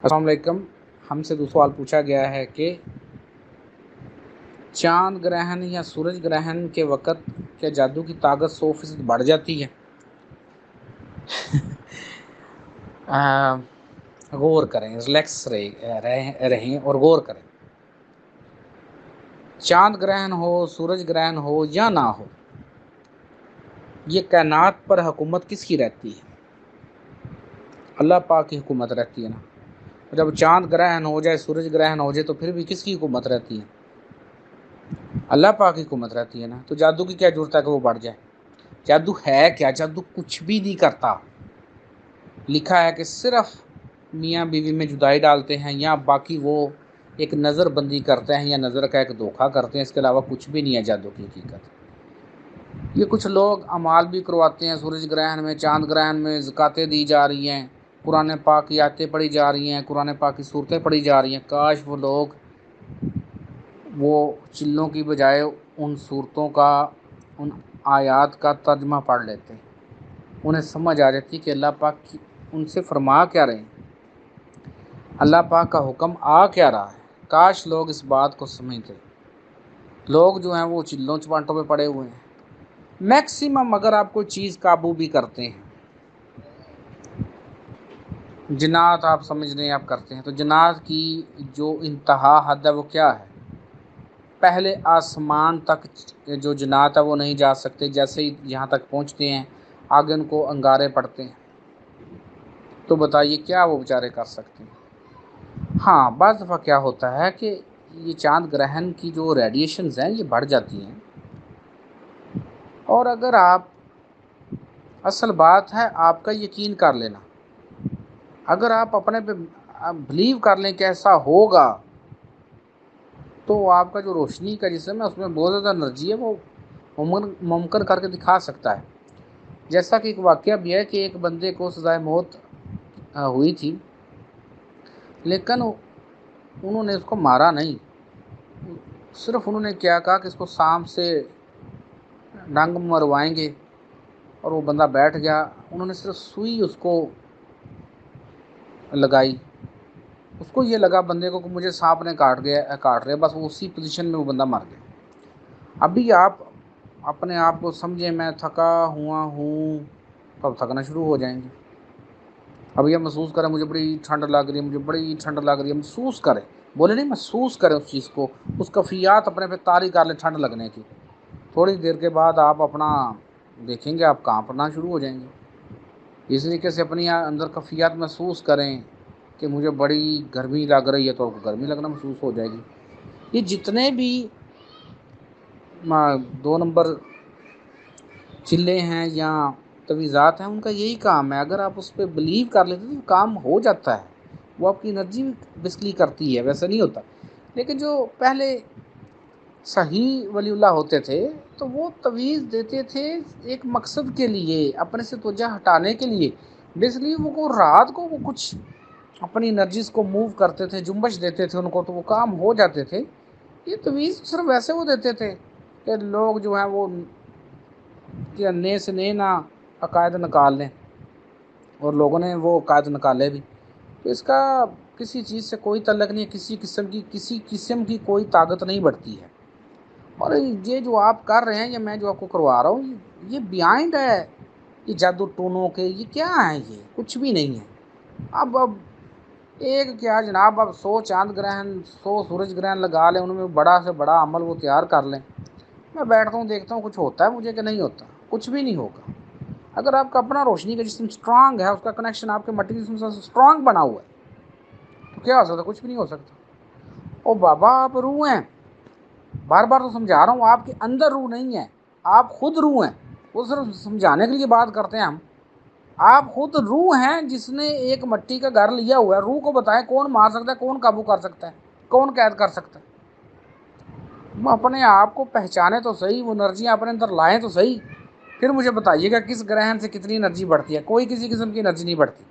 السلام علیکم. ہم سے دوسرا سوال پوچھا گیا ہے کہ چاند گرہن یا سورج گرہن کے وقت کیا جادو کی طاقت 100% بڑھ جاتی ہے؟ غور کریں، ریلیکس رہیں اور غور کریں. چاند گرہن ہو، سورج گرہن ہو یا نہ ہو، یہ کائنات پر حکومت کس کی رہتی ہے؟ اللہ پاک کی حکومت رہتی ہے نا. جب چاند گرہن ہو جائے، سورج گرہن ہو جائے، تو پھر بھی کس کی حکومت رہتی ہے؟ اللہ پاک کی حکومت رہتی ہے نا. تو جادو کی کیا ضرورت ہے کہ وہ بڑھ جائے؟ جادو ہے کیا؟ جادو کچھ بھی نہیں کرتا. لکھا ہے کہ صرف میاں بیوی میں جدائی ڈالتے ہیں، یا باقی وہ ایک نظر بندی کرتے ہیں یا نظر کا ایک دھوکہ کرتے ہیں. اس کے علاوہ کچھ بھی نہیں ہے جادو کی حقیقت. یہ کچھ لوگ اعمال بھی کرواتے ہیں سورج گرہن میں، چاند گرہن میں. زکاتیں دی جا رہی ہیں، قرآن پاک کی آیتیں پڑھی جا رہی ہیں، قرآن پاک کی صورتیں پڑھی جا رہی ہیں. کاش وہ لوگ وہ چلوں کی بجائے ان صورتوں کا، ان آیات کا ترجمہ پڑھ لیتے، انہیں سمجھ آ جاتی کہ اللہ پاک کی ان سے فرما کیا رہے ہیں، اللہ پاک کا حکم آ کیا رہا ہے. کاش لوگ اس بات کو سمجھتے. لوگ جو ہیں وہ چلوں چپانٹوں پہ پڑے ہوئے ہیں. میکسیمم اگر آپ کوئی چیز قابو بھی کرتے ہیں، جنات آپ سمجھ رہے ہیں آپ کرتے ہیں، تو جنات کی جو انتہا حد ہے وہ کیا ہے؟ پہلے آسمان تک جو جنات ہے وہ نہیں جا سکتے. جیسے ہی یہاں تک پہنچتے ہیں، آگے ان کو انگارے پڑتے ہیں. تو بتائیے کیا وہ بیچارے کر سکتے ہیں؟ ہاں، بعض دفعہ کیا ہوتا ہے کہ یہ چاند گرہن کی جو ریڈیشنز ہیں یہ بڑھ جاتی ہیں. اور اگر آپ، اصل بات ہے آپ کا یقین کر لینا. اگر آپ اپنے پہ بلیو کر لیں کہ ایسا ہوگا، تو آپ کا جو روشنی کا جسم ہے اس میں بہت زیادہ انرجی ہے، وہ ممکن کر کے دکھا سکتا ہے. جیسا کہ ایک واقعہ بھی ہے کہ ایک بندے کو سزائے موت ہوئی تھی، لیکن انہوں نے اس کو مارا نہیں. صرف انہوں نے کیا کہا کہ اس کو سانپ سے ڈنگ مروائیں گے، اور وہ بندہ بیٹھ گیا. انہوں نے صرف سوئی اس کو لگائی. اس کو یہ لگا بندے کو کہ مجھے سانپ نے کاٹ رہے، بس وہ اسی پوزیشن میں وہ بندہ مر گیا. ابھی آپ اپنے آپ کو سمجھیں میں تھکا ہوا ہوں، تب تھکنا شروع ہو جائیں گے. ابھی آپ محسوس کریں مجھے بڑی ٹھنڈ لگ رہی ہے، مجھے بڑی ٹھنڈ لگ رہی ہے. محسوس کریں، بولے نہیں، محسوس کریں اس چیز کو، اس کفیات اپنے پہ طاری کر لیں ٹھنڈ لگنے کی. تھوڑی دیر کے بعد آپ اپنا دیکھیں گے آپ کانپنا شروع ہو جائیں گے. اس طریقے سے اپنی اندر کفیات محسوس کریں کہ مجھے بڑی گرمی لگ رہی ہے، تو آپ کو گرمی لگنا محسوس ہو جائے گی. یہ جتنے بھی 2 نمبر چلے ہیں یا تویزات ہیں، ان کا یہی کام ہے. اگر آپ اس پہ بلیو کر لیتے تو کام ہو جاتا ہے. وہ آپ کی انرجی بیسکلی کرتی ہے، ویسا نہیں ہوتا. لیکن جو پہلے صحیح ولی اللہ ہوتے تھے تو وہ تویز دیتے تھے ایک مقصد کے لیے، اپنے سے توجہ ہٹانے کے لیے. بیسکلی وہ رات کو وہ کچھ اپنی انرجیز کو موو کرتے تھے، جنبش دیتے تھے ان کو، تو وہ کام ہو جاتے تھے. یہ تویز صرف ویسے وہ دیتے تھے کہ لوگ جو ہیں وہ کہ نئے سے نئے نہ عقائد نکال لیں، اور لوگوں نے وہ عقائد نکالے بھی. تو اس کا کسی چیز سے کوئی تعلق نہیں ہے، کسی قسم کی کوئی طاقت نہیں بڑھتی ہے. اور یہ جو آپ کر رہے ہیں، یا میں جو آپ کو کروا رہا ہوں، یہ بیہائنڈ ہے. یہ جادو ٹونوں کے یہ کیا ہے؟ یہ کچھ بھی نہیں ہے. اب ایک کیا جناب، اب 100 چاند گرہن، 100 سورج گرہن لگا لیں، ان میں بڑا سے بڑا عمل وہ تیار کر لیں. میں بیٹھتا ہوں دیکھتا ہوں کچھ ہوتا ہے مجھے کہ نہیں ہوتا. کچھ بھی نہیں ہوگا. اگر آپ کا اپنا روشنی کا جسم اسٹرانگ ہے، اس کا کنیکشن آپ کے مٹی جسم سے اسٹرانگ بنا ہوا ہے، تو کیا ہو سکتا ہے؟ کچھ بھی نہیں ہو سکتا. او بابا، آپ روح ہیں. بار بار تو سمجھا رہا ہوں، آپ کے اندر روح نہیں ہے، آپ خود روح ہیں. وہ صرف سمجھانے کے لیے بات کرتے ہیں ہم. آپ خود روح ہیں جس نے ایک مٹی کا گھر لیا ہوا ہے. روح کو بتائیں کون مار سکتا ہے، کون قابو کر سکتا ہے، کون قید کر سکتا ہے؟ اپنے آپ کو پہچانے تو صحیح، وہ انرجیاں اپنے اندر لائیں تو صحیح. پھر مجھے بتائیے گا کس گرہن سے کتنی انرجی بڑھتی ہے. کوئی کسی قسم کی انرجی نہیں بڑھتی.